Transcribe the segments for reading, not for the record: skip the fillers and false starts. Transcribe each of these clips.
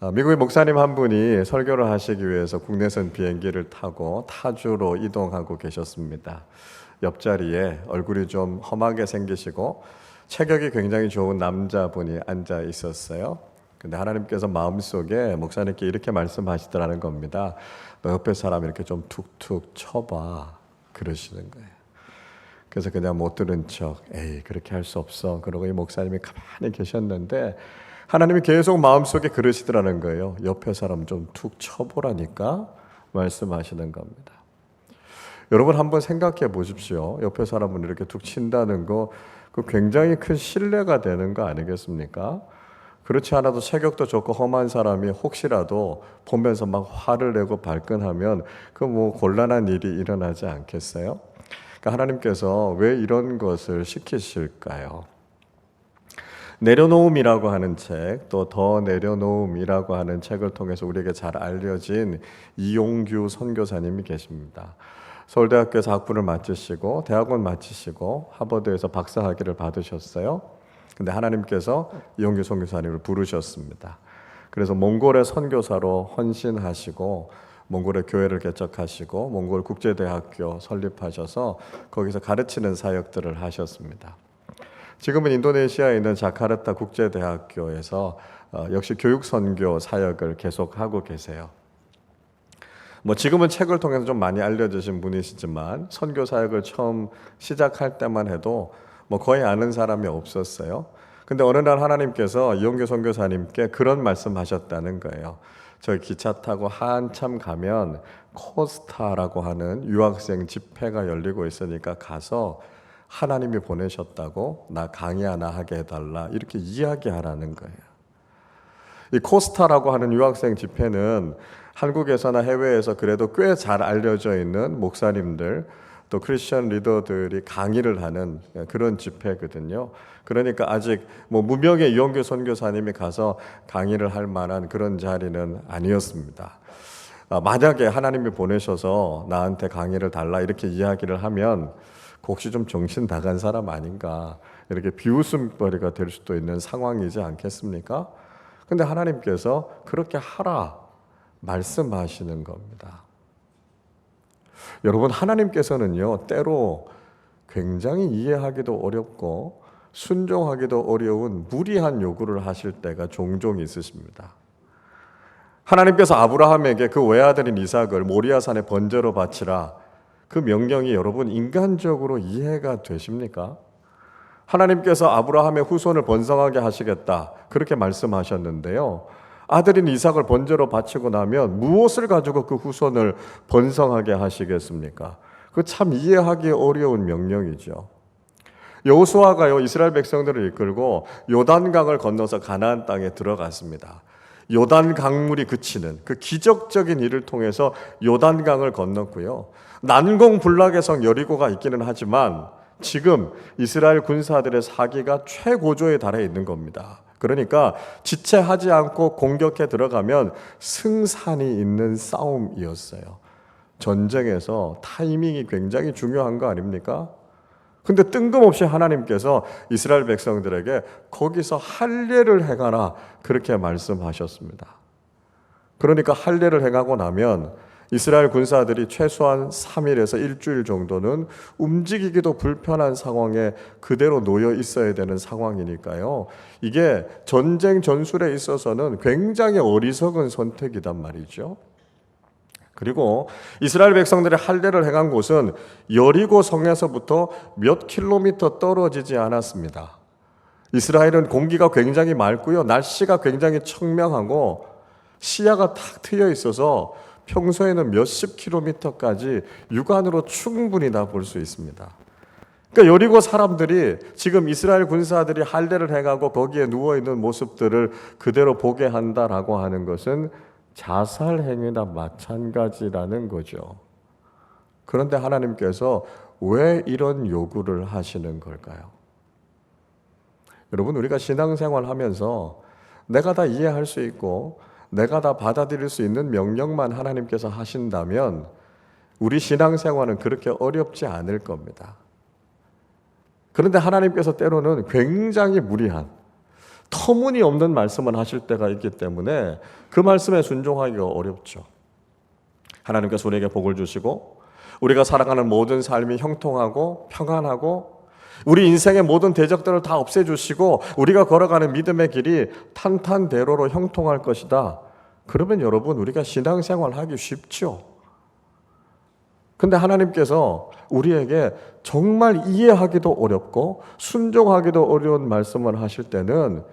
미국의 목사님 한 분이 설교를 하시기 위해서 국내선 비행기를 타고 타주로 이동하고 계셨습니다. 옆자리에 얼굴이 좀 험하게 생기시고 체격이 굉장히 좋은 남자분이 앉아 있었어요. 근데 하나님께서 마음속에 목사님께 이렇게 말씀하시더라는 겁니다. 너 옆에 사람 이렇게 좀 툭툭 쳐봐 그러시는 거예요. 그래서 그냥 못 들은 척 에이 그렇게 할 수 없어 그러고 이 목사님이 가만히 계셨는데 하나님이 계속 마음속에 그러시더라는 거예요. 옆에 사람 좀 툭 쳐보라니까 말씀하시는 겁니다. 여러분 한번 생각해 보십시오. 옆에 사람은 이렇게 툭 친다는 거 그 굉장히 큰 신뢰가 되는 거 아니겠습니까? 그렇지 않아도 체격도 좋고 험한 사람이 혹시라도 보면서 막 화를 내고 발끈하면 그 뭐 곤란한 일이 일어나지 않겠어요? 그러니까 하나님께서 왜 이런 것을 시키실까요? 내려놓음이라고 하는 책, 또 더 내려놓음이라고 하는 책을 통해서 우리에게 잘 알려진 이용규 선교사님이 계십니다. 서울대학교에서 학부를 마치시고 대학원 마치시고 하버드에서 박사학위를 받으셨어요. 근데 하나님께서 이용규 선교사님을 부르셨습니다. 그래서 몽골의 선교사로 헌신하시고 몽골의 교회를 개척하시고 몽골 국제대학교 설립하셔서 거기서 가르치는 사역들을 하셨습니다. 지금은 인도네시아에 있는 자카르타 국제대학교에서 역시 교육선교 사역을 계속하고 계세요. 지금은 책을 통해서 좀 많이 알려지신 분이시지만 선교 사역을 처음 시작할 때만 해도 거의 아는 사람이 없었어요. 근데 어느 날 하나님께서 이용규 선교사님께 그런 말씀하셨다는 거예요. 저희 기차 타고 한참 가면 코스타라고 하는 유학생 집회가 열리고 있으니까 가서 하나님이 보내셨다고 나 강의 하나 하게 해달라 이렇게 이야기하라는 거예요. 이 코스타라고 하는 유학생 집회는 한국에서나 해외에서 그래도 꽤 잘 알려져 있는 목사님들 또 크리스천 리더들이 강의를 하는 그런 집회거든요. 그러니까 아직 무명의 이용규 선교사님이 가서 강의를 할 만한 그런 자리는 아니었습니다. 만약에 하나님이 보내셔서 나한테 강의를 달라 이렇게 이야기를 하면 혹시 좀 정신 나간 사람 아닌가 이렇게 비웃음거리가 될 수도 있는 상황이지 않겠습니까? 근데 하나님께서 그렇게 하라 말씀하시는 겁니다. 여러분 하나님께서는요 때로 굉장히 이해하기도 어렵고 순종하기도 어려운 무리한 요구를 하실 때가 종종 있으십니다. 하나님께서 아브라함에게 그 외아들인 이삭을 모리아산에 번제로 바치라 그 명령이 여러분 인간적으로 이해가 되십니까? 하나님께서 아브라함의 후손을 번성하게 하시겠다 그렇게 말씀하셨는데요. 아들인 이삭을 번제로 바치고 나면 무엇을 가지고 그 후손을 번성하게 하시겠습니까? 그 참 이해하기 어려운 명령이죠. 여호수아가요 이스라엘 백성들을 이끌고 요단강을 건너서 가나안 땅에 들어갔습니다. 요단 강물이 그치는 그 기적적인 일을 통해서 요단강을 건넜고요. 난공불락의 성 여리고가 있기는 하지만 지금 이스라엘 군사들의 사기가 최고조에 달해 있는 겁니다. 그러니까 지체하지 않고 공격해 들어가면 승산이 있는 싸움이었어요. 전쟁에서 타이밍이 굉장히 중요한 거 아닙니까? 근데 뜬금없이 하나님께서 이스라엘 백성들에게 거기서 할례를 행하라 그렇게 말씀하셨습니다. 그러니까 할례를 행하고 나면 이스라엘 군사들이 최소한 3일에서 일주일 정도는 움직이기도 불편한 상황에 그대로 놓여 있어야 되는 상황이니까요. 이게 전쟁 전술에 있어서는 굉장히 어리석은 선택이란 말이죠. 그리고 이스라엘 백성들의 할례를 행한 곳은 여리고 성에서부터 몇 킬로미터 떨어지지 않았습니다. 이스라엘은 공기가 굉장히 맑고요. 날씨가 굉장히 청명하고 시야가 탁 트여 있어서 평소에는 몇십 킬로미터까지 육안으로 충분히 다 볼 수 있습니다. 그러니까 여리고 사람들이 지금 이스라엘 군사들이 할례를 행하고 거기에 누워있는 모습들을 그대로 보게 한다라고 하는 것은 자살 행위나 마찬가지라는 거죠. 그런데 하나님께서 왜 이런 요구를 하시는 걸까요? 여러분 우리가 신앙생활 하면서 내가 다 이해할 수 있고 내가 다 받아들일 수 있는 명령만 하나님께서 하신다면 우리 신앙생활은 그렇게 어렵지 않을 겁니다. 그런데 하나님께서 때로는 굉장히 무리한 터무니없는 말씀을 하실 때가 있기 때문에 그 말씀에 순종하기가 어렵죠. 하나님께서 우리에게 복을 주시고 우리가 살아가는 모든 삶이 형통하고 평안하고 우리 인생의 모든 대적들을 다 없애주시고 우리가 걸어가는 믿음의 길이 탄탄대로로 형통할 것이다. 그러면 여러분 우리가 신앙생활 하기 쉽죠. 근데 하나님께서 우리에게 정말 이해하기도 어렵고 순종하기도 어려운 말씀을 하실 때는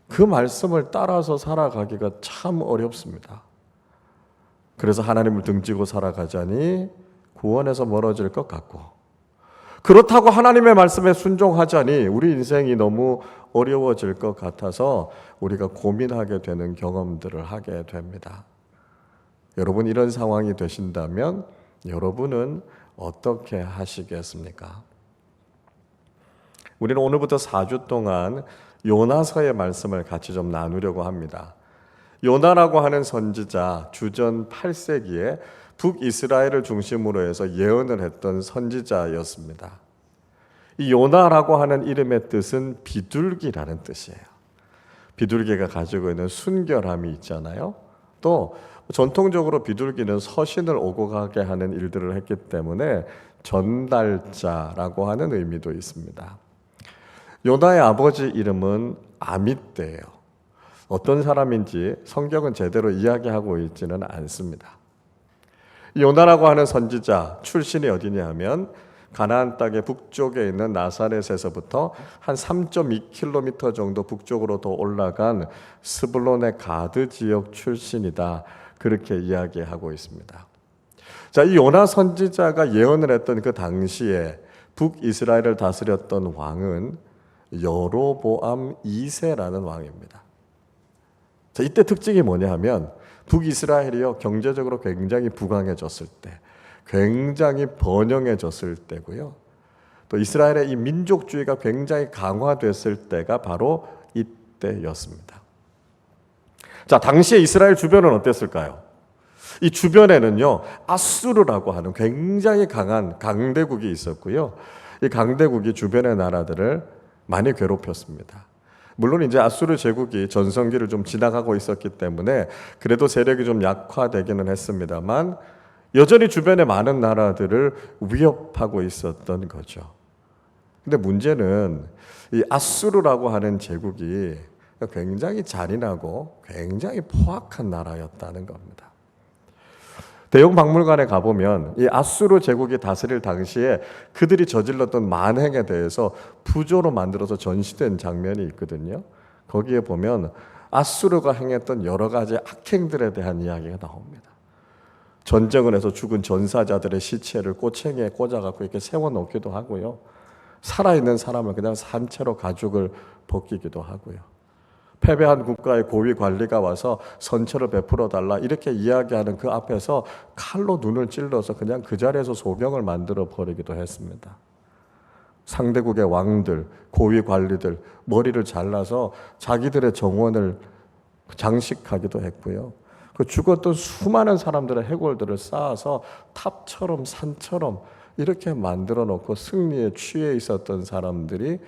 그 말씀을 따라서 살아가기가 참 어렵습니다. 그래서 하나님을 등지고 살아가자니 구원에서 멀어질 것 같고, 그렇다고 하나님의 말씀에 순종하자니 우리 인생이 너무 어려워질 것 같아서 우리가 고민하게 되는 경험들을 하게 됩니다. 여러분 이런 상황이 되신다면 여러분은 어떻게 하시겠습니까? 우리는 오늘부터 4주 동안 요나서의 말씀을 같이 좀 나누려고 합니다. 요나라고 하는 선지자 주전 8세기에 북이스라엘을 중심으로 해서 예언을 했던 선지자였습니다. 이 요나라고 하는 이름의 뜻은 비둘기라는 뜻이에요. 비둘기가 가지고 있는 순결함이 있잖아요. 또 전통적으로 비둘기는 서신을 오고 가게 하는 일들을 했기 때문에 전달자라고 하는 의미도 있습니다. 요나의 아버지 이름은 아밋대예요. 어떤 사람인지 성경은 제대로 이야기하고 있지는 않습니다. 요나라고 하는 선지자 출신이 어디냐 하면 가나안 땅의 북쪽에 있는 나사렛에서부터 한 3.2km 정도 북쪽으로 더 올라간 스불론의 가드 지역 출신이다. 그렇게 이야기하고 있습니다. 자, 이 요나 선지자가 예언을 했던 그 당시에 북이스라엘을 다스렸던 왕은 여로보암 2세라는 왕입니다. 자, 이때 특징이 뭐냐 하면 북이스라엘이요 경제적으로 굉장히 부강해졌을 때, 굉장히 번영해졌을 때고요. 또 이스라엘의 이 민족주의가 굉장히 강화됐을 때가 바로 이때였습니다. 자, 당시에 이스라엘 주변은 어땠을까요? 이 주변에는요 아수르라고 하는 굉장히 강한 강대국이 있었고요. 이 강대국이 주변의 나라들을 많이 괴롭혔습니다. 물론 이제 아수르 제국이 전성기를 좀 지나가고 있었기 때문에 그래도 세력이 좀 약화되기는 했습니다만 여전히 주변의 많은 나라들을 위협하고 있었던 거죠. 근데 문제는 이 아수르라고 하는 제국이 굉장히 잔인하고 굉장히 포악한 나라였다는 겁니다. 대형 박물관에 가보면 이 아수르 제국이 다스릴 당시에 그들이 저질렀던 만행에 대해서 부조로 만들어서 전시된 장면이 있거든요. 거기에 보면 아수르가 행했던 여러 가지 악행들에 대한 이야기가 나옵니다. 전쟁을 해서 죽은 전사자들의 시체를 꼬챙이에 꽂아갖고 이렇게 세워놓기도 하고요. 살아있는 사람을 그냥 산채로 가죽을 벗기기도 하고요. 패배한 국가의 고위 관리가 와서 선처를 베풀어 달라 이렇게 이야기하는 그 앞에서 칼로 눈을 찔러서 그냥 그 자리에서 소경을 만들어 버리기도 했습니다. 상대국의 왕들, 고위 관리들 머리를 잘라서 자기들의 정원을 장식하기도 했고요. 그 죽었던 수많은 사람들의 해골들을 쌓아서 탑처럼 산처럼 이렇게 만들어 놓고 승리에 취해 있었던 사람들이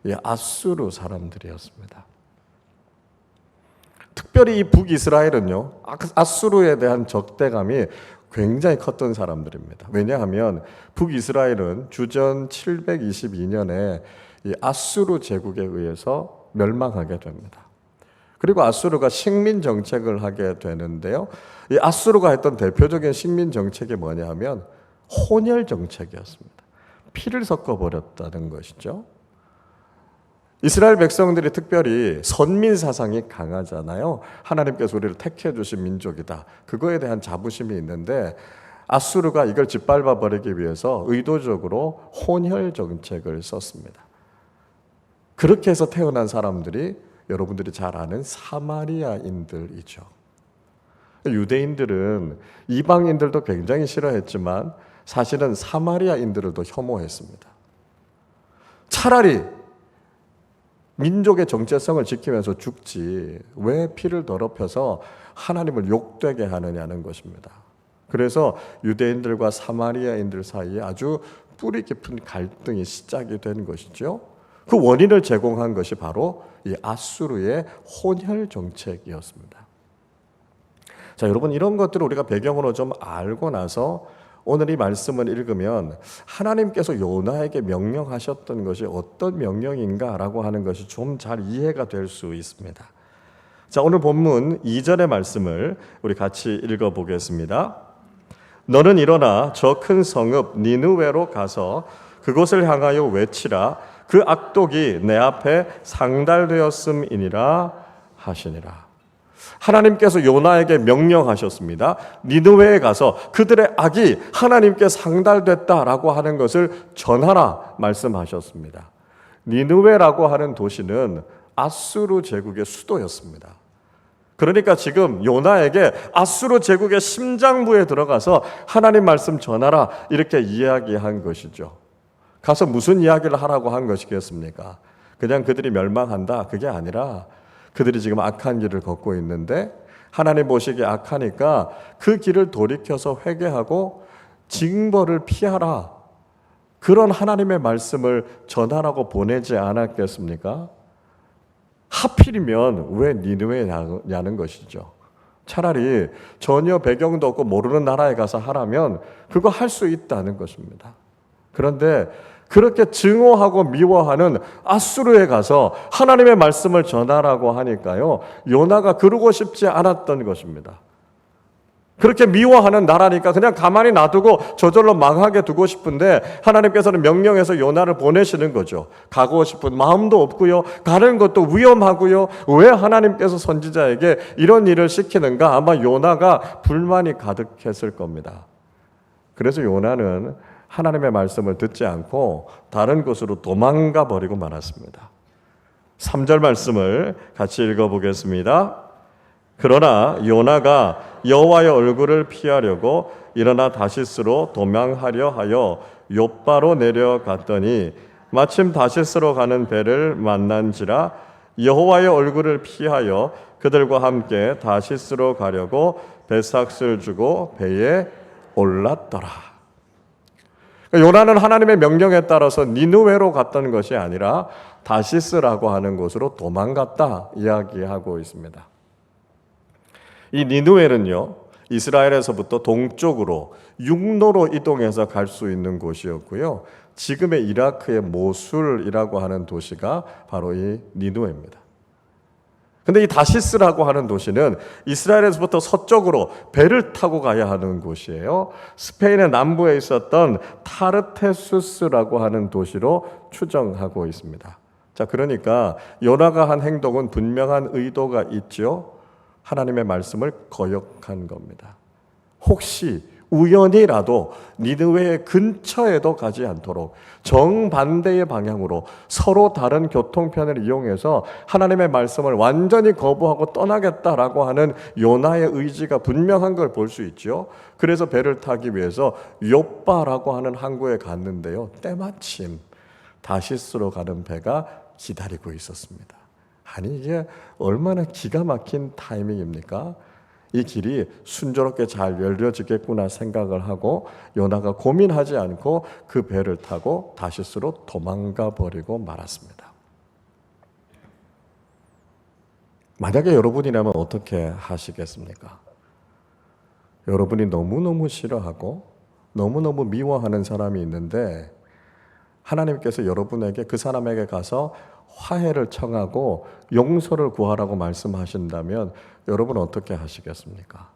이 아수르 사람들이었습니다. 특별히 이 북이스라엘은요 아수르에 대한 적대감이 굉장히 컸던 사람들입니다. 왜냐하면 북이스라엘은 주전 722년에 이 아수르 제국에 의해서 멸망하게 됩니다. 그리고 아수르가 식민 정책을 하게 되는데요. 이 아수르가 했던 대표적인 식민 정책이 뭐냐 하면 혼혈 정책이었습니다. 피를 섞어 버렸다는 것이죠. 이스라엘 백성들이 특별히 선민 사상이 강하잖아요. 하나님께서 우리를 택해 주신 민족이다. 그거에 대한 자부심이 있는데 아수르가 이걸 짓밟아 버리기 위해서 의도적으로 혼혈 정책을 썼습니다. 그렇게 해서 태어난 사람들이 여러분들이 잘 아는 사마리아인들이죠. 유대인들은 이방인들도 굉장히 싫어했지만 사실은 사마리아인들도 혐오했습니다. 차라리 민족의 정체성을 지키면서 죽지 왜 피를 더럽혀서 하나님을 욕되게 하느냐는 것입니다. 그래서 유대인들과 사마리아인들 사이에 아주 뿌리 깊은 갈등이 시작이 된 것이죠. 그 원인을 제공한 것이 바로 이 아수르의 혼혈 정책이었습니다. 자, 여러분, 이런 것들을 우리가 배경으로 좀 알고 나서 오늘 이 말씀을 읽으면 하나님께서 요나에게 명령하셨던 것이 어떤 명령인가라고 하는 것이 좀 잘 이해가 될 수 있습니다. 자, 오늘 본문 2절의 말씀을 우리 같이 읽어보겠습니다. 너는 일어나 저 큰 성읍 니느웨로 가서 그곳을 향하여 외치라. 그 악독이 내 앞에 상달되었음이니라 하시니라. 하나님께서 요나에게 명령하셨습니다. 니느웨에 가서 그들의 악이 하나님께 상달됐다라고 하는 것을 전하라 말씀하셨습니다. 니느웨라고 하는 도시는 아수르 제국의 수도였습니다. 그러니까 지금 요나에게 아수르 제국의 심장부에 들어가서 하나님 말씀 전하라 이렇게 이야기한 것이죠. 가서 무슨 이야기를 하라고 한 것이겠습니까? 그냥 그들이 멸망한다 그게 아니라 그들이 지금 악한 길을 걷고 있는데 하나님 보시기에 악하니까 그 길을 돌이켜서 회개하고 징벌을 피하라. 그런 하나님의 말씀을 전하라고 보내지 않았겠습니까? 하필이면 왜 니느웨냐는 것이죠. 차라리 전혀 배경도 없고 모르는 나라에 가서 하라면 그거 할 수 있다는 것입니다. 그런데 그렇게 증오하고 미워하는 아수르에 가서 하나님의 말씀을 전하라고 하니까요, 요나가 그러고 싶지 않았던 것입니다. 그렇게 미워하는 나라니까 그냥 가만히 놔두고 저절로 망하게 두고 싶은데 하나님께서는 명령해서 요나를 보내시는 거죠. 가고 싶은 마음도 없고요. 가는 것도 위험하고요. 왜 하나님께서 선지자에게 이런 일을 시키는가? 아마 요나가 불만이 가득했을 겁니다. 그래서 요나는 하나님의 말씀을 듣지 않고 다른 곳으로 도망가 버리고 말았습니다. 3절 말씀을 같이 읽어보겠습니다. 그러나 요나가 여호와의 얼굴을 피하려고 일어나 다시스로 도망하려 하여 욥바로 내려갔더니 마침 다시스로 가는 배를 만난지라 여호와의 얼굴을 피하여 그들과 함께 다시스로 가려고 배삭을 주고 배에 올랐더라. 요나는 하나님의 명령에 따라서 니느웨로 갔던 것이 아니라 다시스라고 하는 곳으로 도망갔다 이야기하고 있습니다. 이 니느웨는요, 이스라엘에서부터 동쪽으로 육로로 이동해서 갈 수 있는 곳이었고요. 지금의 이라크의 모술이라고 하는 도시가 바로 이 니느웨입니다. 근데 이 다시스라고 하는 도시는 이스라엘에서부터 서쪽으로 배를 타고 가야 하는 곳이에요. 스페인의 남부에 있었던 타르테수스라고 하는 도시로 추정하고 있습니다. 자, 그러니까 요나가 한 행동은 분명한 의도가 있죠. 하나님의 말씀을 거역한 겁니다. 혹시 우연이라도 니느웨의 근처에도 가지 않도록 정반대의 방향으로 서로 다른 교통편을 이용해서 하나님의 말씀을 완전히 거부하고 떠나겠다라고 하는 요나의 의지가 분명한 걸 볼 수 있죠. 그래서 배를 타기 위해서 욥바라고 하는 항구에 갔는데요. 때마침 다시스로 가는 배가 기다리고 있었습니다. 아니 이게 얼마나 기가 막힌 타이밍입니까? 이 길이 순조롭게 잘 열려지겠구나 생각을 하고 요나가 고민하지 않고 그 배를 타고 다시스로 도망가 버리고 말았습니다. 만약에 여러분이라면 어떻게 하시겠습니까? 여러분이 너무너무 싫어하고 너무너무 미워하는 사람이 있는데 하나님께서 여러분에게 그 사람에게 가서 화해를 청하고 용서를 구하라고 말씀하신다면 여러분 어떻게 하시겠습니까?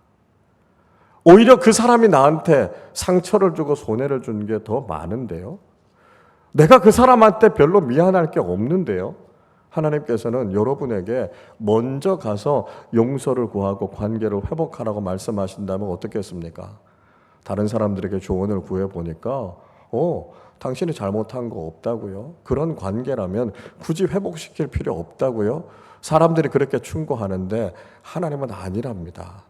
오히려 그 사람이 나한테 상처를 주고 손해를 준 게 더 많은데요. 내가 그 사람한테 별로 미안할 게 없는데요. 하나님께서는 여러분에게 먼저 가서 용서를 구하고 관계를 회복하라고 말씀하신다면 어떻겠습니까? 다른 사람들에게 조언을 구해보니까 당신이 잘못한 거 없다고요? 그런 관계라면 굳이 회복시킬 필요 없다고요? 사람들이 그렇게 충고하는데 하나님은 아니랍니다.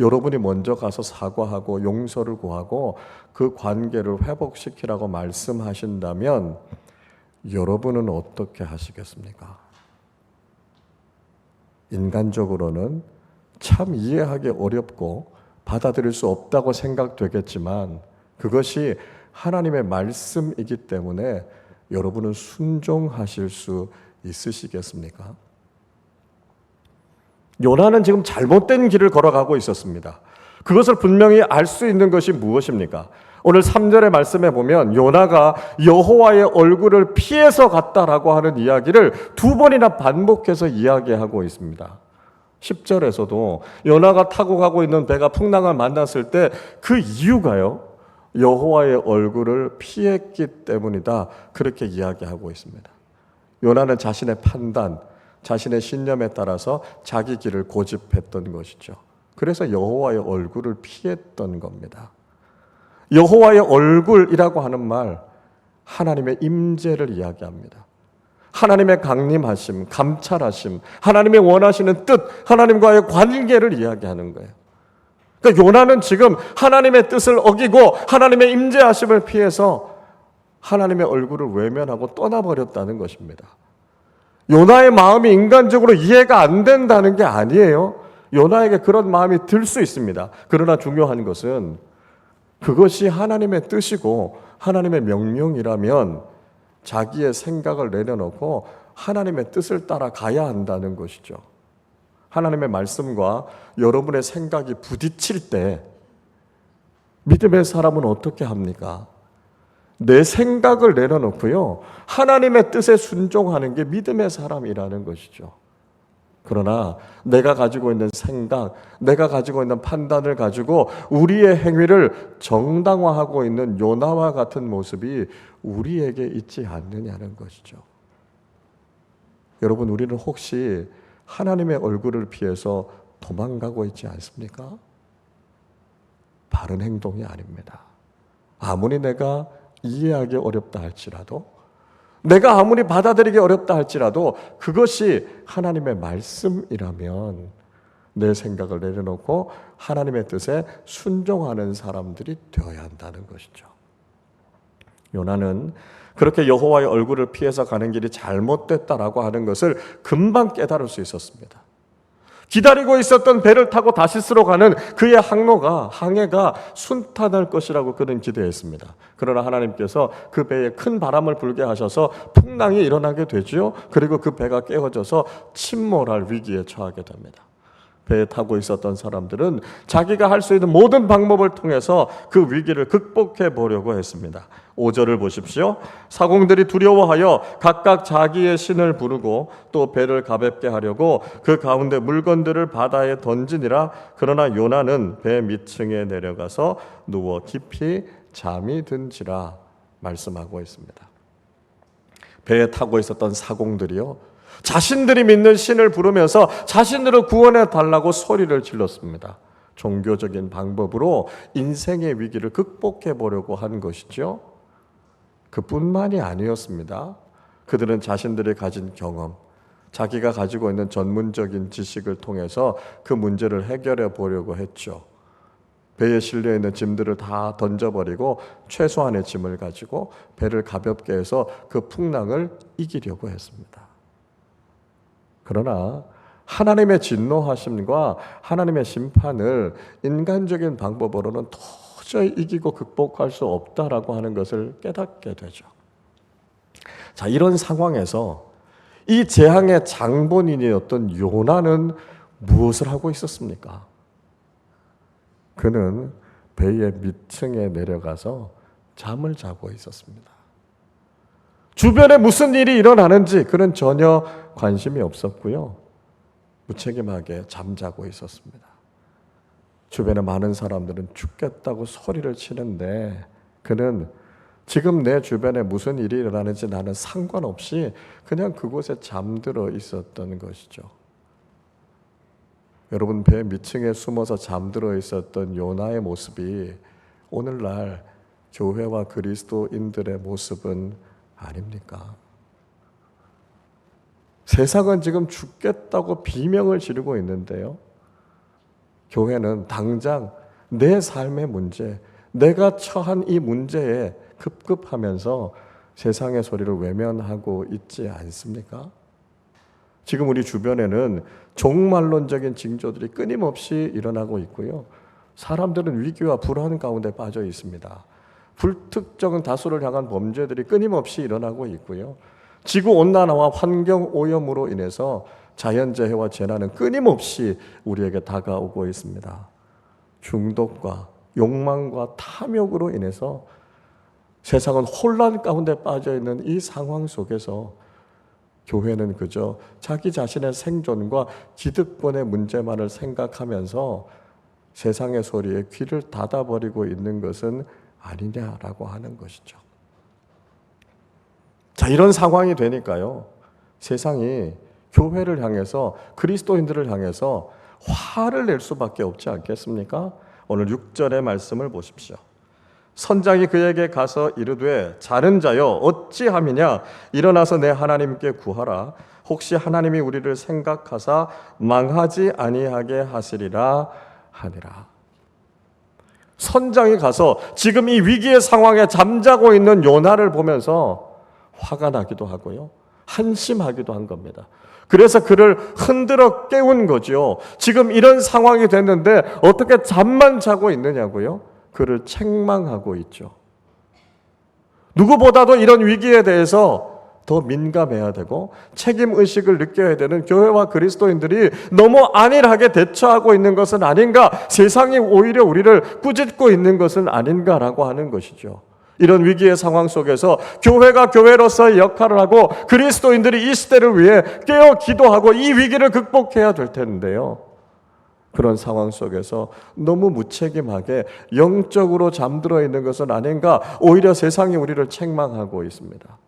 여러분이 먼저 가서 사과하고 용서를 구하고 그 관계를 회복시키라고 말씀하신다면 여러분은 어떻게 하시겠습니까? 인간적으로는 참 이해하기 어렵고 받아들일 수 없다고 생각되겠지만 그것이 하나님의 말씀이기 때문에 여러분은 순종하실 수 있으시겠습니까? 요나는 지금 잘못된 길을 걸어가고 있었습니다. 그것을 분명히 알 수 있는 것이 무엇입니까? 오늘 3절의 말씀에 보면 요나가 여호와의 얼굴을 피해서 갔다라고 하는 이야기를 2번이나 반복해서 이야기하고 있습니다. 10절에서도 요나가 타고 가고 있는 배가 풍랑을 만났을 때 그 이유가요, 여호와의 얼굴을 피했기 때문이다, 그렇게 이야기하고 있습니다. 요나는 자신의 판단, 자신의 신념에 따라서 자기 길을 고집했던 것이죠. 그래서 여호와의 얼굴을 피했던 겁니다. 여호와의 얼굴이라고 하는 말, 하나님의 임재를 이야기합니다. 하나님의 강림하심, 감찰하심, 하나님의 원하시는 뜻, 하나님과의 관계를 이야기하는 거예요. 그러니까 요나는 지금 하나님의 뜻을 어기고 하나님의 임재하심을 피해서 하나님의 얼굴을 외면하고 떠나버렸다는 것입니다. 요나의 마음이 인간적으로 이해가 안 된다는 게 아니에요. 요나에게 그런 마음이 들 수 있습니다. 그러나 중요한 것은 그것이 하나님의 뜻이고 하나님의 명령이라면 자기의 생각을 내려놓고 하나님의 뜻을 따라 가야 한다는 것이죠. 하나님의 말씀과 여러분의 생각이 부딪힐 때 믿음의 사람은 어떻게 합니까? 내 생각을 내려놓고요, 하나님의 뜻에 순종하는 게 믿음의 사람이라는 것이죠. 그러나 내가 가지고 있는 생각, 내가 가지고 있는 판단을 가지고 우리의 행위를 정당화하고 있는 요나와 같은 모습이 우리에게 있지 않느냐는 것이죠. 여러분, 우리는 혹시 하나님의 얼굴을 피해서 도망가고 있지 않습니까? 바른 행동이 아닙니다. 아무리 내가 이해하기 어렵다 할지라도, 내가 아무리 받아들이기 어렵다 할지라도 그것이 하나님의 말씀이라면 내 생각을 내려놓고 하나님의 뜻에 순종하는 사람들이 되어야 한다는 것이죠. 요나는 그렇게 여호와의 얼굴을 피해서 가는 길이 잘못됐다라고 하는 것을 금방 깨달을 수 있었습니다. 기다리고 있었던 배를 타고 다시스로 가는 그의 항해가 순탄할 것이라고 그는 기대했습니다. 그러나 하나님께서 그 배에 큰 바람을 불게 하셔서 풍랑이 일어나게 되죠. 그리고 그 배가 깨어져서 침몰할 위기에 처하게 됩니다. 배에 타고 있었던 사람들은 자기가 할 수 있는 모든 방법을 통해서 그 위기를 극복해 보려고 했습니다. 5절을 보십시오. 사공들이 두려워하여 각각 자기의 신을 부르고 또 배를 가볍게 하려고 그 가운데 물건들을 바다에 던지니라. 그러나 요나는 배 밑층에 내려가서 누워 깊이 잠이 든지라 말씀하고 있습니다. 배에 타고 있었던 사공들이요, 자신들이 믿는 신을 부르면서 자신들을 구원해 달라고 소리를 질렀습니다. 종교적인 방법으로 인생의 위기를 극복해 보려고 한 것이죠. 그뿐만이 아니었습니다. 그들은 자신들이 가진 경험, 자기가 가지고 있는 전문적인 지식을 통해서 그 문제를 해결해 보려고 했죠. 배에 실려 있는 짐들을 다 던져버리고 최소한의 짐을 가지고 배를 가볍게 해서 그 풍랑을 이기려고 했습니다. 그러나 하나님의 진노하심과 하나님의 심판을 인간적인 방법으로는 도저히 이기고 극복할 수 없다라고 하는 것을 깨닫게 되죠. 자, 이런 상황에서 이 재앙의 장본인이었던 요나는 무엇을 하고 있었습니까? 그는 배의 밑층에 내려가서 잠을 자고 있었습니다. 주변에 무슨 일이 일어나는지 그는 전혀 관심이 없었고요, 무책임하게 잠자고 있었습니다. 주변에 많은 사람들은 죽겠다고 소리를 치는데 그는 지금 내 주변에 무슨 일이 일어나는지 나는 상관없이 그냥 그곳에 잠들어 있었던 것이죠. 여러분, 배 밑층에 숨어서 잠들어 있었던 요나의 모습이 오늘날 교회와 그리스도인들의 모습은 아닙니까? 세상은 지금 죽겠다고 비명을 지르고 있는데요, 교회는 당장 내 삶의 문제, 내가 처한 이 문제에 급급하면서 세상의 소리를 외면하고 있지 않습니까? 지금 우리 주변에는 종말론적인 징조들이 끊임없이 일어나고 있고요, 사람들은 위기와 불안 가운데 빠져 있습니다. 불특정 다수를 향한 범죄들이 끊임없이 일어나고 있고요. 지구온난화와 환경오염으로 인해서 자연재해와 재난은 끊임없이 우리에게 다가오고 있습니다. 중독과 욕망과 탐욕으로 인해서 세상은 혼란 가운데 빠져있는 이 상황 속에서 교회는 그저 자기 자신의 생존과 기득권의 문제만을 생각하면서 세상의 소리에 귀를 닫아버리고 있는 것은 아니냐라고 하는 것이죠. 자, 이런 상황이 되니까요, 세상이 교회를 향해서, 그리스도인들을 향해서 화를 낼 수밖에 없지 않겠습니까? 오늘 6절의 말씀을 보십시오. 선장이 그에게 가서 이르되 자는 자여 어찌함이냐, 일어나서 내 하나님께 구하라. 혹시 하나님이 우리를 생각하사 망하지 아니하게 하시리라 하니라. 선장이 가서 지금 이 위기의 상황에 잠자고 있는 요나를 보면서 화가 나기도 하고요, 한심하기도 한 겁니다. 그래서 그를 흔들어 깨운 거죠. 지금 이런 상황이 됐는데 어떻게 잠만 자고 있느냐고요? 그를 책망하고 있죠. 누구보다도 이런 위기에 대해서 더 민감해야 되고 책임의식을 느껴야 되는 교회와 그리스도인들이 너무 안일하게 대처하고 있는 것은 아닌가, 세상이 오히려 우리를 꾸짖고 있는 것은 아닌가라고 하는 것이죠. 이런 위기의 상황 속에서 교회가 교회로서의 역할을 하고 그리스도인들이 이 시대를 위해 깨어 기도하고 이 위기를 극복해야 될 텐데요, 그런 상황 속에서 너무 무책임하게 영적으로 잠들어 있는 것은 아닌가, 오히려 세상이 우리를 책망하고 있습니다.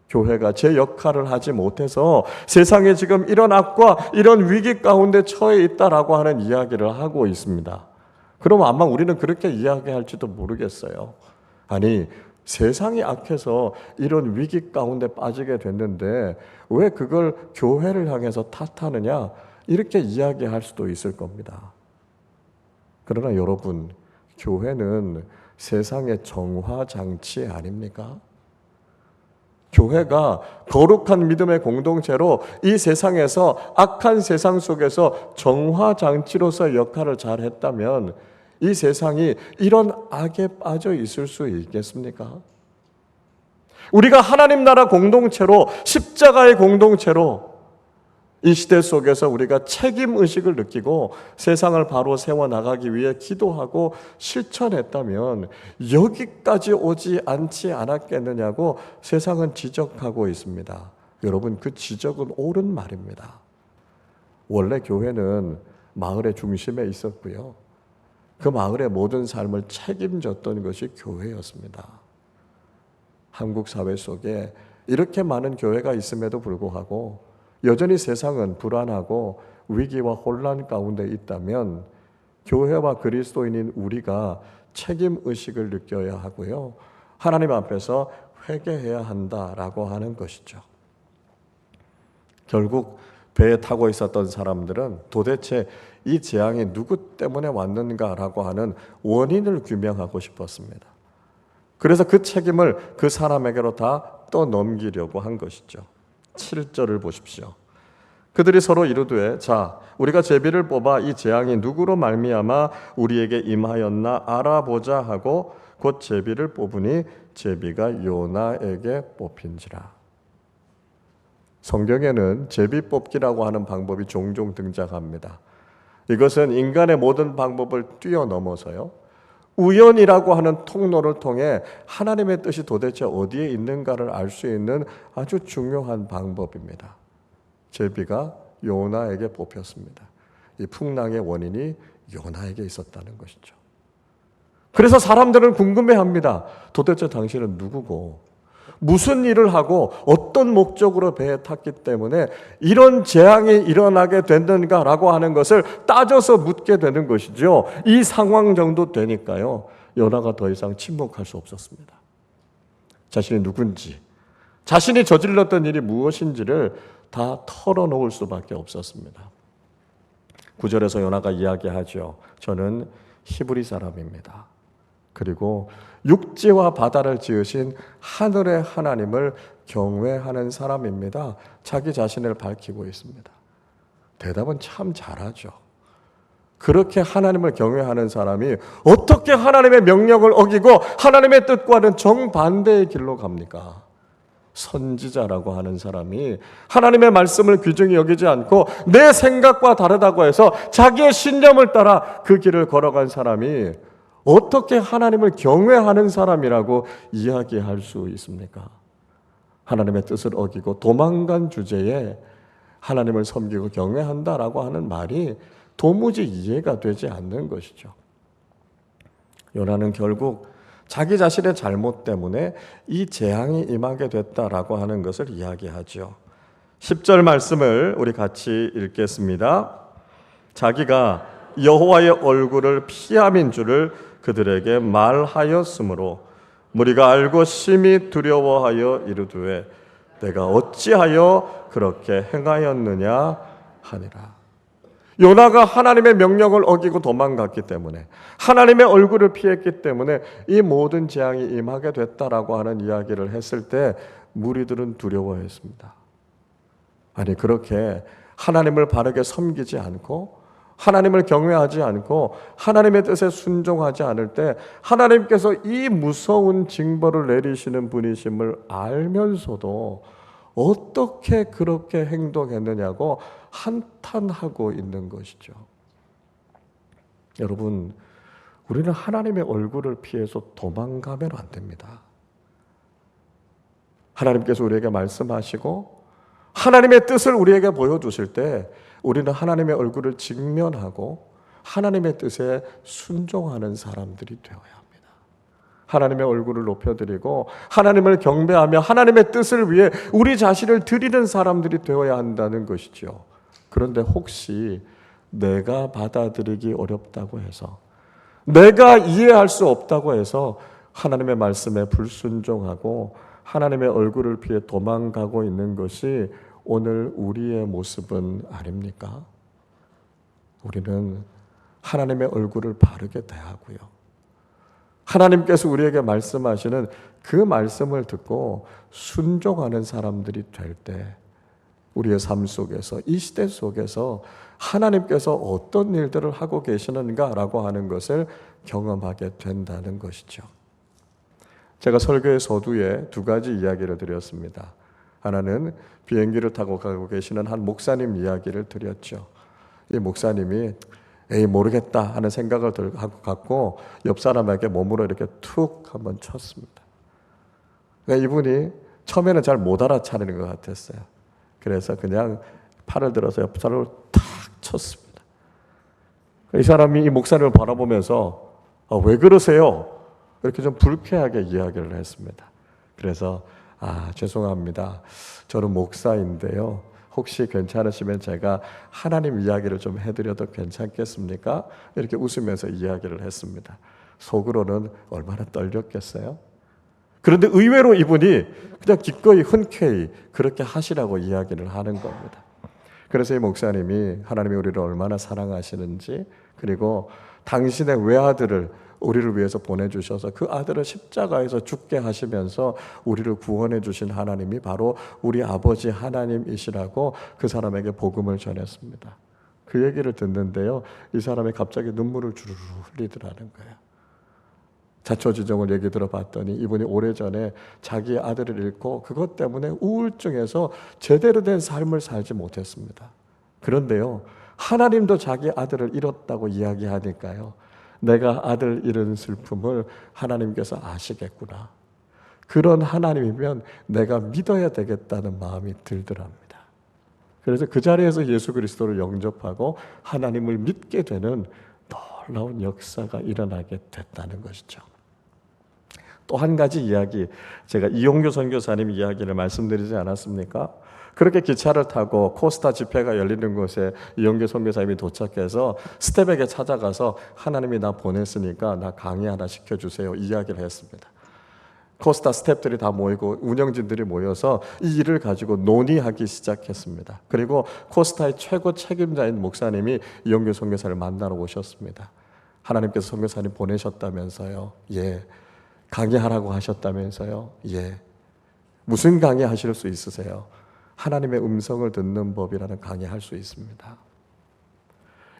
교회가 제 역할을 하지 못해서 세상에 지금 이런 악과 이런 위기 가운데 처해 있다라고 하는 이야기를 하고 있습니다. 그러면 아마 우리는 그렇게 이야기할지도 모르겠어요. 아니, 세상이 악해서 이런 위기 가운데 빠지게 됐는데 왜 그걸 교회를 향해서 탓하느냐, 이렇게 이야기할 수도 있을 겁니다. 그러나 여러분, 교회는 세상의 정화장치 아닙니까? 교회가 거룩한 믿음의 공동체로 이 세상에서, 악한 세상 속에서 정화장치로서의 역할을 잘 했다면 이 세상이 이런 악에 빠져 있을 수 있겠습니까? 우리가 하나님 나라 공동체로, 십자가의 공동체로 이 시대 속에서 우리가 책임의식을 느끼고 세상을 바로 세워나가기 위해 기도하고 실천했다면 여기까지 오지 않지 않았겠느냐고 세상은 지적하고 있습니다. 여러분, 그 지적은 옳은 말입니다. 원래 교회는 마을의 중심에 있었고요, 그 마을의 모든 삶을 책임졌던 것이 교회였습니다. 한국 사회 속에 이렇게 많은 교회가 있음에도 불구하고 여전히 세상은 불안하고 위기와 혼란 가운데 있다면 교회와 그리스도인인 우리가 책임의식을 느껴야 하고요, 하나님 앞에서 회개해야 한다라고 하는 것이죠. 결국 배에 타고 있었던 사람들은 도대체 이 재앙이 누구 때문에 왔는가라고 하는 원인을 규명하고 싶었습니다. 그래서 그 책임을 그 사람에게로 다 떠넘기려고 한 것이죠. 7절을 보십시오. 그들이 서로 이르되 자, 우리가 제비를 뽑아 이 재앙이 누구로 말미암아 우리에게 임하였나 알아보자 하고 곧 제비를 뽑으니 제비가 요나에게 뽑힌지라. 성경에는 제비 뽑기라고 하는 방법이 종종 등장합니다. 이것은 인간의 모든 방법을 뛰어넘어서요, 우연이라고 하는 통로를 통해 하나님의 뜻이 도대체 어디에 있는가를 알 수 있는 아주 중요한 방법입니다. 제비가 요나에게 뽑혔습니다. 이 풍랑의 원인이 요나에게 있었다는 것이죠. 그래서 사람들은 궁금해합니다. 도대체 당신은 누구고 무슨 일을 하고 어떤 목적으로 배에 탔기 때문에 이런 재앙이 일어나게 됐는가라고 하는 것을 따져서 묻게 되는 것이죠. 이 상황 정도 되니까요, 요나가 더 이상 침묵할 수 없었습니다. 자신이 누군지, 자신이 저질렀던 일이 무엇인지를 다 털어놓을 수밖에 없었습니다. 9절에서 요나가 이야기하죠. 저는 히브리 사람입니다. 그리고 육지와 바다를 지으신 하늘의 하나님을 경외하는 사람입니다. 자기 자신을 밝히고 있습니다. 대답은 참 잘하죠. 그렇게 하나님을 경외하는 사람이 어떻게 하나님의 명령을 어기고 하나님의 뜻과는 정반대의 길로 갑니까? 선지자라고 하는 사람이 하나님의 말씀을 귀중히 여기지 않고 내 생각과 다르다고 해서 자기의 신념을 따라 그 길을 걸어간 사람이 어떻게 하나님을 경외하는 사람이라고 이야기할 수 있습니까? 하나님의 뜻을 어기고 도망간 주제에 하나님을 섬기고 경외한다라고 하는 말이 도무지 이해가 되지 않는 것이죠. 요나는 결국 자기 자신의 잘못 때문에 이 재앙이 임하게 됐다라고 하는 것을 이야기하죠. 10절 말씀을 우리 같이 읽겠습니다. 자기가 여호와의 얼굴을 피함인 줄을 그들에게 말하였으므로 무리가 알고 심히 두려워하여 이르되 내가 어찌하여 그렇게 행하였느냐 하니라. 요나가 하나님의 명령을 어기고 도망갔기 때문에 하나님의 얼굴을 피했기 때문에 이 모든 재앙이 임하게 됐다라고 하는 이야기를 했을 때 무리들은 두려워했습니다. 아니 그렇게 하나님을 바르게 섬기지 않고 하나님을 경외하지 않고 하나님의 뜻에 순종하지 않을 때 하나님께서 이 무서운 징벌을 내리시는 분이심을 알면서도 어떻게 그렇게 행동했느냐고 한탄하고 있는 것이죠. 여러분, 우리는 하나님의 얼굴을 피해서 도망가면 안 됩니다. 하나님께서 우리에게 말씀하시고 하나님의 뜻을 우리에게 보여주실 때 우리는 하나님의 얼굴을 직면하고 하나님의 뜻에 순종하는 사람들이 되어야 합니다. 하나님의 얼굴을 높여드리고 하나님을 경배하며 하나님의 뜻을 위해 우리 자신을 드리는 사람들이 되어야 한다는 것이죠. 그런데 혹시 내가 받아들이기 어렵다고 해서 내가 이해할 수 없다고 해서 하나님의 말씀에 불순종하고 하나님의 얼굴을 피해 도망가고 있는 것이 오늘 우리의 모습은 아닙니까? 우리는 하나님의 얼굴을 바르게 대하고요. 하나님께서 우리에게 말씀하시는 그 말씀을 듣고 순종하는 사람들이 될 때 우리의 삶 속에서 이 시대 속에서 하나님께서 어떤 일들을 하고 계시는가라고 하는 것을 경험하게 된다는 것이죠. 제가 설교의 서두에 두 가지 이야기를 드렸습니다. 하나는 비행기를 타고 가고 계시는 한 목사님 이야기를 드렸죠. 이 목사님이 에이 모르겠다 하는 생각을 갖고 옆 사람에게 몸으로 이렇게 툭 한번 쳤습니다. 그러니까 이분이 처음에는 잘 못 알아차리는 것 같았어요. 그래서 그냥 팔을 들어서 옆 사람을 탁 쳤습니다. 이 사람이 이 목사님을 바라보면서 왜 그러세요? 이렇게 좀 불쾌하게 이야기를 했습니다. 그래서 죄송합니다. 저는 목사인데요. 혹시 괜찮으시면 제가 하나님 이야기를 좀 해드려도 괜찮겠습니까? 이렇게 웃으면서 이야기를 했습니다. 속으로는 얼마나 떨렸겠어요? 그런데 의외로 이분이 그냥 기꺼이 흔쾌히 그렇게 하시라고 이야기를 하는 겁니다. 그래서 이 목사님이 하나님이 우리를 얼마나 사랑하시는지 그리고 당신의 외아들을 우리를 위해서 보내주셔서 그 아들을 십자가에서 죽게 하시면서 우리를 구원해 주신 하나님이 바로 우리 아버지 하나님이시라고 그 사람에게 복음을 전했습니다. 그 얘기를 듣는데요, 이 사람이 갑자기 눈물을 주르르 흘리더라는 거예요. 자초지종을 얘기 들어봤더니 이분이 오래전에 자기 아들을 잃고 그것 때문에 우울증에서 제대로 된 삶을 살지 못했습니다. 그런데요, 하나님도 자기 아들을 잃었다고 이야기하니까요, 내가 아들 잃은 슬픔을 하나님께서 아시겠구나. 그런 하나님이면 내가 믿어야 되겠다는 마음이 들더랍니다. 그래서 그 자리에서 예수 그리스도를 영접하고 하나님을 믿게 되는 놀라운 역사가 일어나게 됐다는 것이죠. 또 한 가지 이야기, 제가 이용규 선교사님 이야기를 말씀드리지 않았습니까? 그렇게 기차를 타고 코스타 집회가 열리는 곳에 이용규 선교사님이 도착해서 스텝에게 찾아가서 하나님이 나 보냈으니까 나 강의 하나 시켜주세요 이야기를 했습니다. 코스타 스텝들이 다 모이고 운영진들이 모여서 이 일을 가지고 논의하기 시작했습니다. 그리고 코스타의 최고 책임자인 목사님이 이용규 선교사를 만나러 오셨습니다. 하나님께서 선교사님 보내셨다면서요? 예. 강의하라고 하셨다면서요? 예. 무슨 강의 하실 수 있으세요? 하나님의 음성을 듣는 법이라는 강의할 수 있습니다.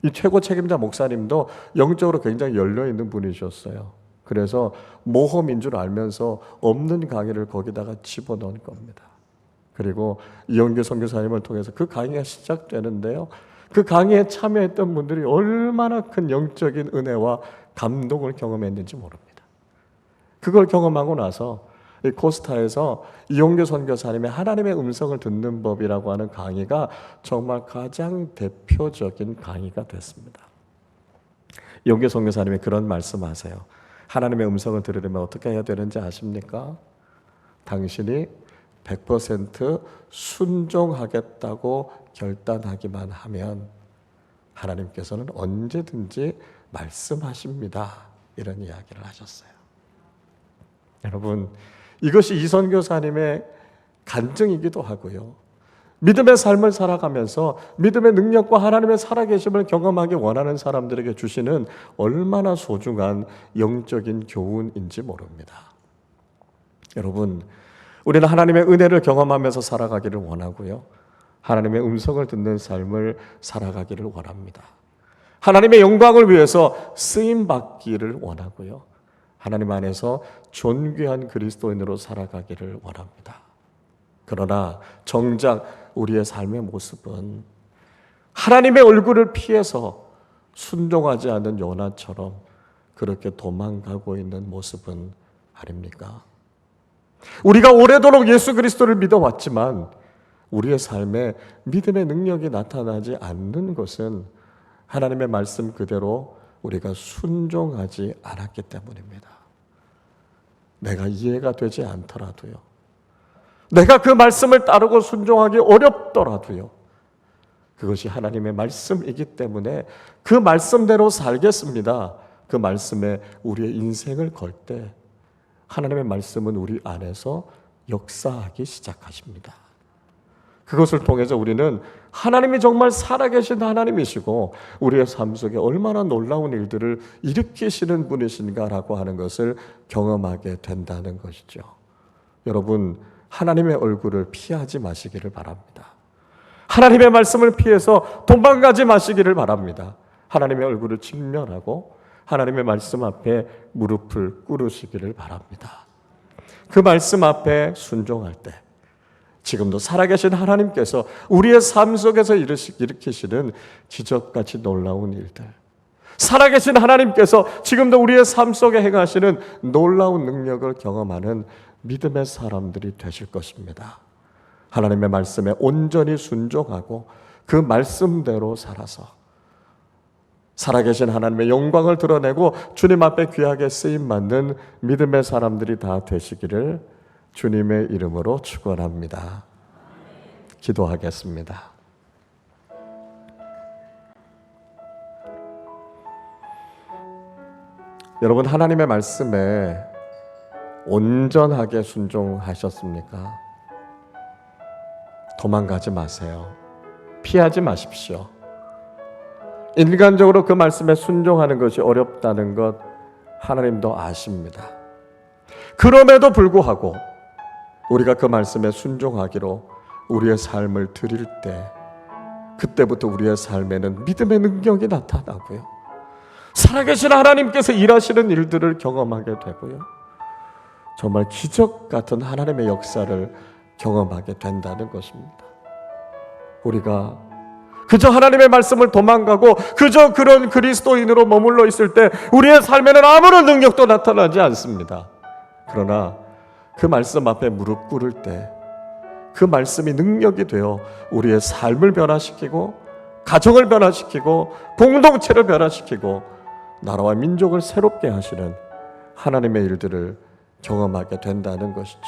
이 최고 책임자 목사님도 영적으로 굉장히 열려있는 분이셨어요. 그래서 모험인 줄 알면서 없는 강의를 거기다가 집어넣은 겁니다. 그리고 이영규 선교사님을 통해서 그 강의가 시작되는데요, 그 강의에 참여했던 분들이 얼마나 큰 영적인 은혜와 감동을 경험했는지 모릅니다. 그걸 경험하고 나서 이 코스타에서 이용규 선교사님의 하나님의 음성을 듣는 법이라고 하는 강의가 정말 가장 대표적인 강의가 됐습니다. 이용규 선교사님이 그런 말씀하세요. 하나님의 음성을 들으려면 어떻게 해야 되는지 아십니까? 당신이 100% 순종하겠다고 결단하기만 하면 하나님께서는 언제든지 말씀하십니다. 이런 이야기를 하셨어요. 여러분, 이것이 이 선교사님의 간증이기도 하고요, 믿음의 삶을 살아가면서 믿음의 능력과 하나님의 살아계심을 경험하기 원하는 사람들에게 주시는 얼마나 소중한 영적인 교훈인지 모릅니다. 여러분, 우리는 하나님의 은혜를 경험하면서 살아가기를 원하고요, 하나님의 음성을 듣는 삶을 살아가기를 원합니다. 하나님의 영광을 위해서 쓰임받기를 원하고요, 하나님 안에서 존귀한 그리스도인으로 살아가기를 원합니다. 그러나 정작 우리의 삶의 모습은 하나님의 얼굴을 피해서 순종하지 않는 요나처럼 그렇게 도망가고 있는 모습은 아닙니까? 우리가 오래도록 예수 그리스도를 믿어왔지만 우리의 삶에 믿음의 능력이 나타나지 않는 것은 하나님의 말씀 그대로 우리가 순종하지 않았기 때문입니다. 내가 이해가 되지 않더라도요, 내가 그 말씀을 따르고 순종하기 어렵더라도요, 그것이 하나님의 말씀이기 때문에 그 말씀대로 살겠습니다. 그 말씀에 우리의 인생을 걸 때 하나님의 말씀은 우리 안에서 역사하기 시작하십니다. 그것을 통해서 우리는 하나님이 정말 살아계신 하나님이시고 우리의 삶 속에 얼마나 놀라운 일들을 일으키시는 분이신가라고 하는 것을 경험하게 된다는 것이죠. 여러분, 하나님의 얼굴을 피하지 마시기를 바랍니다. 하나님의 말씀을 피해서 도망가지 마시기를 바랍니다. 하나님의 얼굴을 직면하고 하나님의 말씀 앞에 무릎을 꿇으시기를 바랍니다. 그 말씀 앞에 순종할 때 지금도 살아계신 하나님께서 우리의 삶 속에서 일으키시는 기적같이 놀라운 일들, 살아계신 하나님께서 지금도 우리의 삶 속에 행하시는 놀라운 능력을 경험하는 믿음의 사람들이 되실 것입니다. 하나님의 말씀에 온전히 순종하고 그 말씀대로 살아서 살아계신 하나님의 영광을 드러내고 주님 앞에 귀하게 쓰임받는 믿음의 사람들이 다 되시기를 주님의 이름으로 축원합니다. 기도하겠습니다. 여러분, 하나님의 말씀에 온전하게 순종하셨습니까? 도망가지 마세요. 피하지 마십시오. 인간적으로 그 말씀에 순종하는 것이 어렵다는 것 하나님도 아십니다. 그럼에도 불구하고 우리가 그 말씀에 순종하기로 우리의 삶을 드릴 때 그때부터 우리의 삶에는 믿음의 능력이 나타나고요, 살아계신 하나님께서 일하시는 일들을 경험하게 되고요, 정말 기적 같은 하나님의 역사를 경험하게 된다는 것입니다. 우리가 그저 하나님의 말씀을 도망가고 그저 그런 그리스도인으로 머물러 있을 때 우리의 삶에는 아무런 능력도 나타나지 않습니다. 그러나 그 말씀 앞에 무릎 꿇을 때 그 말씀이 능력이 되어 우리의 삶을 변화시키고 가정을 변화시키고 공동체를 변화시키고 나라와 민족을 새롭게 하시는 하나님의 일들을 경험하게 된다는 것이죠.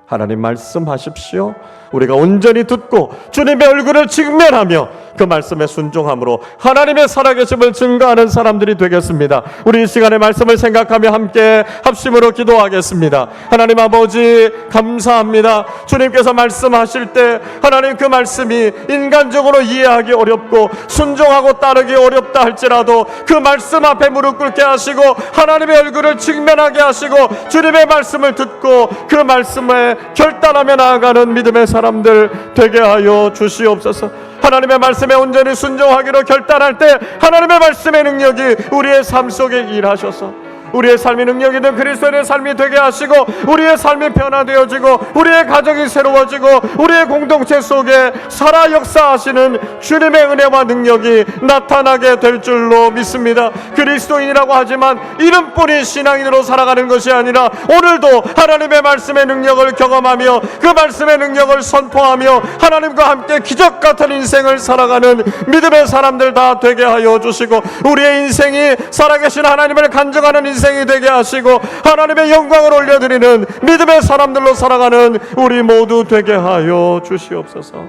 하나님 말씀하십시오. 우리가 온전히 듣고 주님의 얼굴을 직면하며 그 말씀에 순종함으로 하나님의 살아계심을 증거하는 사람들이 되겠습니다. 우리 이 시간에 말씀을 생각하며 함께 합심으로 기도하겠습니다. 하나님 아버지, 감사합니다. 주님께서 말씀하실 때 하나님 그 말씀이 인간적으로 이해하기 어렵고 순종하고 따르기 어렵다 할지라도 그 말씀 앞에 무릎 꿇게 하시고 하나님의 얼굴을 직면하게 하시고 주님의 말씀을 듣고 그 말씀에 결단하며 나아가는 믿음의 사람들 되게 하여 주시옵소서. 하나님의 말씀에 온전히 순종하기로 결단할 때 하나님의 말씀의 능력이 우리의 삶 속에 일하셔서 우리의 삶이 능력이 된 그리스도인의 삶이 되게 하시고 우리의 삶이 변화되어지고 우리의 가정이 새로워지고 우리의 공동체 속에 살아 역사하시는 주님의 은혜와 능력이 나타나게 될 줄로 믿습니다. 그리스도인이라고 하지만 이름뿐인 신앙인으로 살아가는 것이 아니라 오늘도 하나님의 말씀의 능력을 경험하며 그 말씀의 능력을 선포하며 하나님과 함께 기적 같은 인생을 살아가는 믿음의 사람들 다 되게 하여 주시고 우리의 인생이 살아계신 하나님을 간증하는 인생이 되게 하시고 하나님의 영광을 올려드리는 믿음의 사람들로 살아가는 우리 모두 되게 하여 주시옵소서.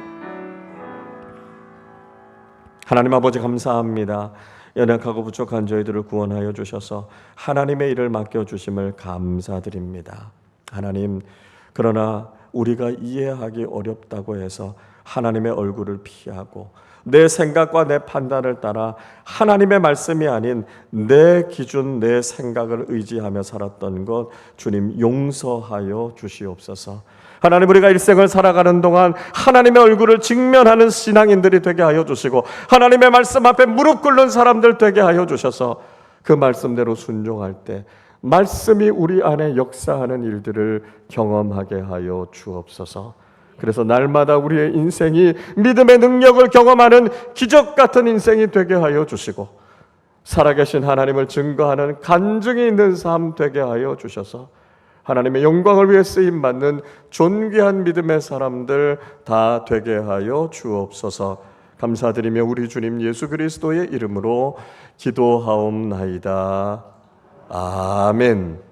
하나님 아버지 감사합니다. 연약하고 부족한 저희들을 구원하여 주셔서 하나님의 일을 맡겨주심을 감사드립니다. 하나님, 그러나 우리가 이해하기 어렵다고 해서 하나님의 얼굴을 피하고 내 생각과 내 판단을 따라 하나님의 말씀이 아닌 내 기준, 내 생각을 의지하며 살았던 것 주님 용서하여 주시옵소서. 하나님, 우리가 일생을 살아가는 동안 하나님의 얼굴을 직면하는 신앙인들이 되게 하여 주시고 하나님의 말씀 앞에 무릎 꿇는 사람들 되게 하여 주셔서 그 말씀대로 순종할 때 말씀이 우리 안에 역사하는 일들을 경험하게 하여 주옵소서. 그래서 날마다 우리의 인생이 믿음의 능력을 경험하는 기적 같은 인생이 되게 하여 주시고 살아계신 하나님을 증거하는 간증이 있는 삶 되게 하여 주셔서 하나님의 영광을 위해 쓰임받는 존귀한 믿음의 사람들 다 되게 하여 주옵소서. 감사드리며 우리 주님 예수 그리스도의 이름으로 기도하옵나이다. 아멘.